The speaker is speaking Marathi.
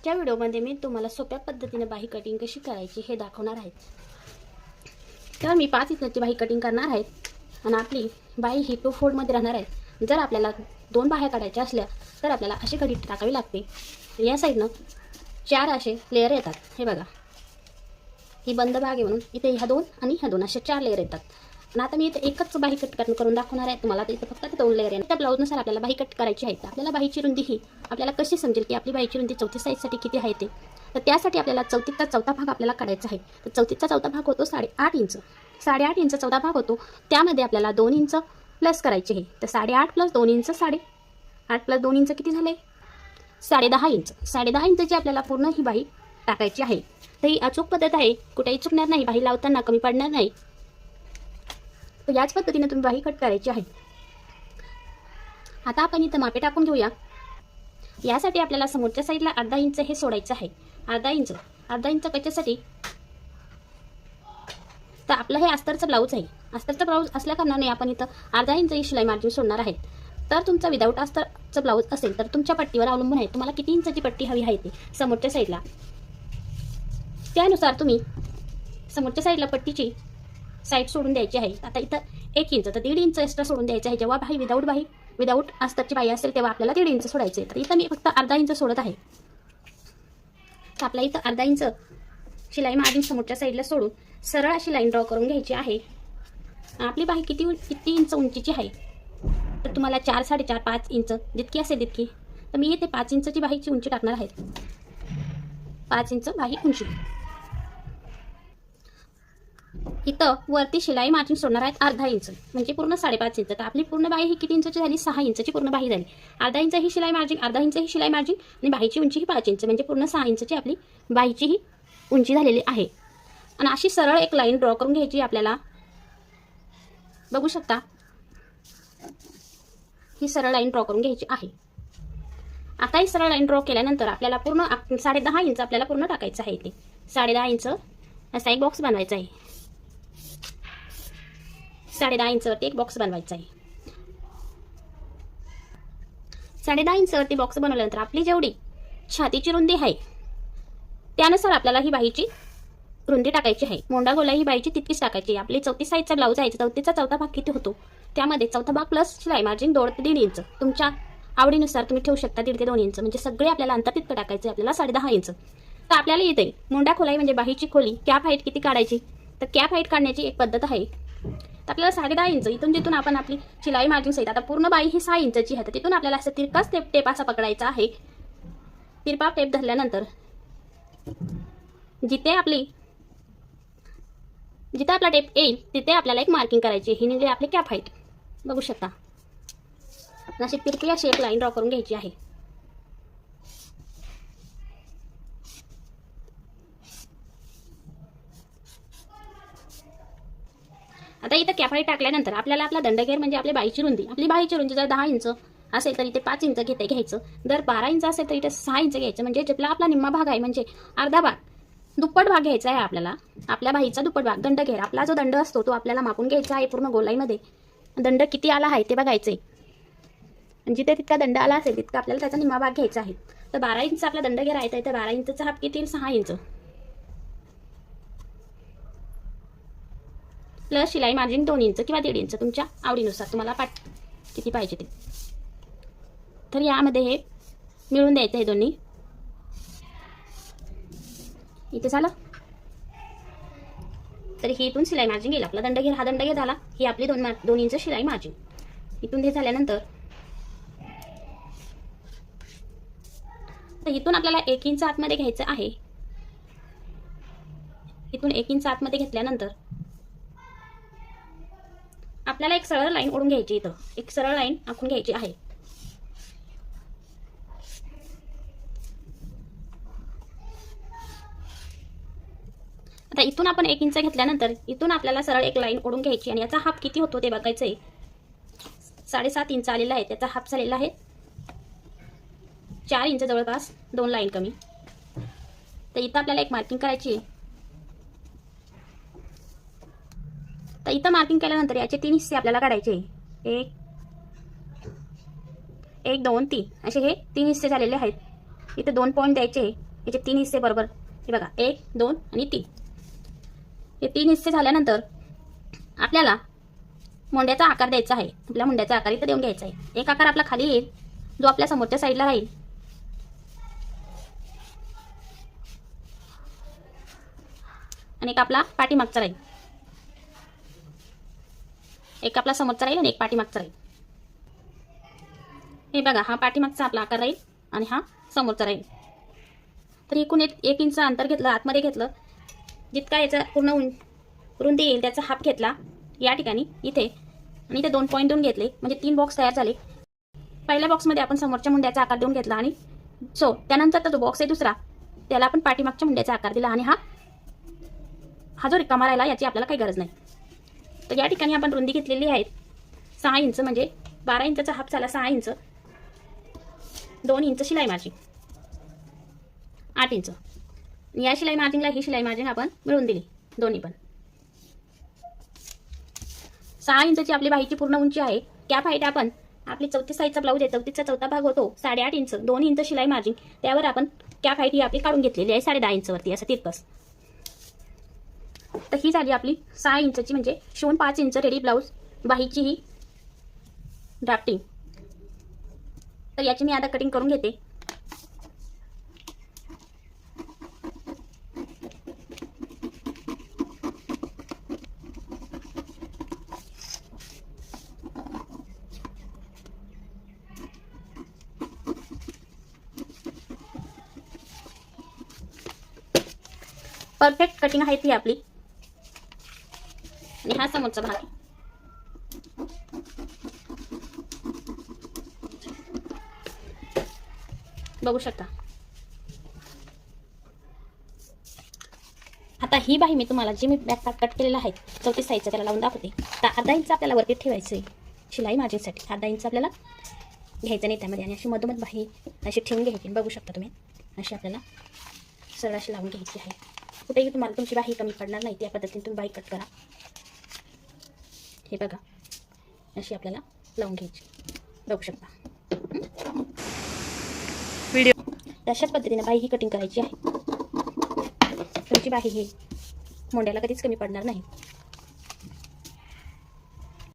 आजच्या व्हिडिओमध्ये मी तुम्हाला सोप्या पद्धतीने बाही कटिंग कशी करायची हे दाखवणार आहे। तर मी 5 इंचाची बाही कटिंग करणार आहे आणि आपली बाही ही 2 फोल्डमध्ये राहणार आहे। जर आपल्याला 2 बाह्या काढायच्या असल्या तर आपल्याला अशी कडी टाकावी लागते। या साईडनं 4 असे लेयर येतात। हे बघा, ही बंद भाग आहे म्हणून इथे ह्या 2 आणि ह्या 2 असे 4 लेयर येतात। आणि आता मी इथे एकच बाही कट करून दाखवणार आहे तुम्हाला। तर इथे फक्त 2 लेयर आहे। त्या ब्लाऊजनुसार आपल्याला बाही कट करायची आहे। आपल्याला बाहीची रुंदी ही आपल्याला कशी समजेल की आपली बाहीची रुंदी 34 साईजसाठी किती आहे ते। तर त्यासाठी आपल्याला 34चा चौथा भाग आपल्याला काढायचा आहे। तर 34चा चौथा भाग होतो 8.5 इंच। 8.5 इंच चौथा भाग होतो, त्यामध्ये आपल्याला 2 इंच प्लस करायचे आहे। तर 8.5 + 2 इंच 8.5 + 2 इंच किती झाले? 10.5 इंच। 10.5 इंचची आपल्याला पूर्ण ही बाही टाकायची आहे। तर ही अचूक पद्धत आहे, कुठेही चुकणार नाही, बाही लावताना कमी पडणार नाही। तर याच पद्धतीने तुम्ही बाही कट करायची आहे। आता आपण इथं मापे टाकून घेऊया। यासाठी आपल्याला समोरच्या साईडला अर्धा इंच हे सोडायचं आहे। अर्धा इंच कशासाठी? तर आपलं हे अस्तरचं ब्लाऊज आहे। अस्तरचं ब्लाऊज असल्या कारणाने आपण इथं अर्धा इंच ही शिलाई मार्जिन सोडणार आहे। तर तुमचा विदाऊट अस्तरचं ब्लाऊज असेल तर तुमच्या पट्टीवर अवलंबून आहे, तुम्हाला किती इंचाची पट्टी हवी आहे ते समोरच्या साईडला। त्यानुसार तुम्ही समोरच्या साईडला पट्टीची साईड सोडून द्यायची आहे। आता इथं 1 इंच, तर 1.5 इंच एक्स्ट्रा सोडून द्यायचं आहे। जेव्हा विदाऊट अस्तरची बाही असेल तेव्हा आपल्याला 1.5 इंच सोडायचे। तर इथं मी फक्त अर्धा इंच सोडत आहे। तर आपल्या इथं अर्धा इंच शिलाई मार्जिन समोरच्या साईडला सोडून सरळ अशी लाईन ड्रॉ करून घ्यायची आहे। आपली बाही किती इंच उंचीची आहे? तर तुम्हाला 4, 4.5, 5 इंच जितकी असेल तितकी। तर मी इथे 5 इंचची बाहीची उंची टाकणार आहे। 5 इंच बाही उंची। इथं वरती शिलाई मार्जिन सोडणार आहेत अर्धा इंच, म्हणजे पूर्ण 5.5 इंच। तर आपली पूर्ण बाही ही किती इंचची झाली? 6 इंचची पूर्ण बाही झाली। अर्धा इंच ही शिलाई मार्जिन, अर्धा इंच ही शिलाई मार्जिन आणि बाहीची उंची ही 5 इंच, म्हणजे पूर्ण 6 इंचची आपली बाहीची ही उंची झालेली आहे। आणि अशी सरळ एक लाईन ड्रॉ करून घ्यायची आपल्याला। बघू शकता, ही सरळ लाईन ड्रॉ करून घ्यायची आहे। आता ही सरळ लाईन ड्रॉ केल्यानंतर आपल्याला पूर्ण 10.5 इंच आपल्याला पूर्ण टाकायचं आहे। ते 10.5 इंच असा एक बॉक्स बनवायचा आहे। 10.5 इंचवरती एक बॉक्स बनवायचा आहे। 10.5 इंचवरती बॉक्स बनवल्यानंतर आपली जेवढी छातीची रुंदी आहे त्यानुसार आपल्याला ही बाहीची रुंदी टाकायची आहे। मोंडा गोलाई ही बाहीची तितकीच टाकायची आहे। आपली 34 साईजचा ब्लाऊज आहे, 34चा चौथा भाग किती होतो त्यामध्ये चौथा भाग प्लस शिलाई मार्जिन 2 ते 1.5 इंच तुमच्या आवडीनुसार तुम्ही ठेवू शकता। 1.5 ते 2 इंच म्हणजे सगळे आपल्याला अंतर तितकं टाकायचं आहे आपल्याला 10.5 इंच। तर आपल्याला येते मोंडा खोलाई म्हणजे बाहीची खोली, कॅप हाईट किती काढायची? तर कॅप हाईट काढण्याची एक पद्धत आहे। तर आपल्याला 10.5 इंच इथून जिथून आपण आपली शिलाई मार्जिन सहित, आता पूर्ण बाही ही 6 इंचची आहे, तर तिथून आपल्याला असं तिरका टेप असा पकडायचा आहे। तिरपा टेप धरल्यानंतर जिथे आपला टेप येईल तिथे आपल्याला एक मार्किंग करायची। ही निघली आपली कॅप हाईट। बघू शकता, अशी तिरपी अशी एक लाईन ड्रॉ करून घ्यायची आहे। आता इथं कॅप हाईट टाकल्यानंतर आपल्याला आपला दंडघेर म्हणजे आपली बाहीची रुंदी जर 10 इंच असेल तर इथे 5 इंच घ्यायचं। जर 12 इंच असेल तर इथे 6 इंच घ्यायचं, म्हणजे जिथला आपला निम्मा भाग आहे म्हणजे अर्धा भाग, दुप्पट भाग घ्यायचा आहे आपल्याला। आपल्या बाहीचा दुप्पट भाग दंडघेर, आपला जो दंड असतो तो आपल्याला मापून घ्यायचा आहे। पूर्ण गोलाईमध्ये दंड किती आला आहे ते बघायचंय। जिथे तितका दंड आला असेल तितका आपल्याला त्याचा निम्मा भाग घ्यायचा आहे। तर 12 इंच आपला दंडघेर आहे, तर इथे 12 इंचचा हाफ किती? 6 इंच प्लस शिलाई मार्जिन 2 इंच किंवा 1.5 इंच तुमच्या आवडीनुसार तुम्हाला किती पाहिजे ते। तर यामध्ये हे मिळून द्यायचं आहे दोन्ही। इथे झालं, तर ही इथून शिलाई मार्जिन गेला आपला दंडघेर, हा दंडघेर झाला। ही आपली 2 इंच शिलाई मार्जिन। इथून हे झाल्यानंतर तर इथून आपल्याला 1 इंच आतमध्ये घ्यायचं आहे। इथून 1 इंच आतमध्ये घेतल्यानंतर आपल्याला एक सरळ लाईन ओढून घ्यायची। इथं एक सरळ लाईन आखून घ्यायची आहे। आता इथून आपण 1 इंच घेतल्यानंतर इथून आपल्याला सरळ एक लाईन ओढून घ्यायची आणि याचा हाफ किती होतो ते बघायचंय। 7.5 इंच आलेला आहे, त्याचा हाफ झालेला आहे 4 इंच जवळपास, 2 लाईन कमी। तर इथं आपल्याला एक मार्किंग करायची आहे। तर इथं मार्किंग केल्यानंतर याचे 3 हिस्से आपल्याला काढायचे। 1 2 3 असे हे 3 हिस्से झालेले आहेत। इथे 2 पॉइंट द्यायचे याचे 3 हिस्से बरोबर हे बघा 1 2 आणि 3. हे 3 हिस्से झाल्यानंतर आपल्याला मुंड्याचा आकार द्यायचा आहे. आपल्या मुंड्याचा आकार इथं देऊन घ्यायचा आहे. एक आकार आपला खाली येईल जो आपल्या समोरच्या साईडला राहील. आणि एक आपला पाठीमागचा राहील. एक आपला समोरचा राहील आणि एक पाठीमागचा राहील. हे बघा हा पाठीमागचा आपला आकार राहील आणि हा समोरचा राहील. तर एकूण 1 इंच अंतर घेतलं, आतमध्ये घेतलं, जितका याचा पूर्ण रुंदी येईल त्याचा हाफ घेतला या ठिकाणी इथे, आणि इथे 2 पॉईंट देऊन घेतले, म्हणजे 3 बॉक्स तयार झाले. पहिल्या बॉक्समध्ये आपण समोरच्या मुंड्याचा आकार देऊन घेतला आणि त्यानंतर जो बॉक्स आहे दुसरा त्याला आपण पाठीमागच्या मुंड्याचा आकार दिला आणि हा जो रिकामा राहिला याची आपल्याला काही गरज नाही. तर या ठिकाणी आपण रुंदी घेतलेली आहे 6 इंच, म्हणजे 12 इंचचा हाफ झाला 6 इंच, 2 इंच शिलाई मार्जिन, 8 इंच. या शिलाई मार्जिनला ही शिलाई मार्जिन आपण मिळून दिली दोन्ही पण. 6 इंचची आपली बाहीची पूर्ण उंची आहे. कॅप हाईट आपण आपली 34 साईजचा ब्लाऊज आहे, 34चा चौथा भाग होतो 8.5 इंच, 2 इंच शिलाई मार्जिन, त्यावर आपण कॅप हाईट ही आपली काढून घेतलेली आहे 10.5 इंचवरती असं तिरकस. तर ही झाली आपली 6 इंचची म्हणजे शिवून 5 इंच रेडी ब्लाऊज बाहीची ही ड्राफ्टिंग. तर याची मी आता कटिंग करून घेते. परफेक्ट कटिंग आहे ती आपली. आणि हा समोरचा भाग बघू शकता. आता ही बाही मी तुम्हाला जी मी बॅक पार्ट कट केलेला आहे 34 साईजचा त्याला लावून दाखवते. तर अर्धा इंच आपल्याला वरती ठेवायचं आहे शिलाई मार्जिनसाठी. अर्धा इंच आपल्याला घ्यायचं नाही त्यामध्ये, आणि अशी मधोमध बाही अशी ठेवून घ्यायची. बघू शकता तुम्ही अशी आपल्याला सरळ अशी लावून घ्यायची आहे. कुठेही तुम्हाला तुमची बाही कमी पडणार नाही, त्या पद्धतीने तुम्ही बाही कट करा. हे बघा अशी आपल्याला लावून घ्यायची. बघू शकता व्हिडिओ. तशाच पद्धतीने बाही ही कटिंग करायची आहे. तुमची बाही ही मोंड्याला कधीच कमी पडणार नाही.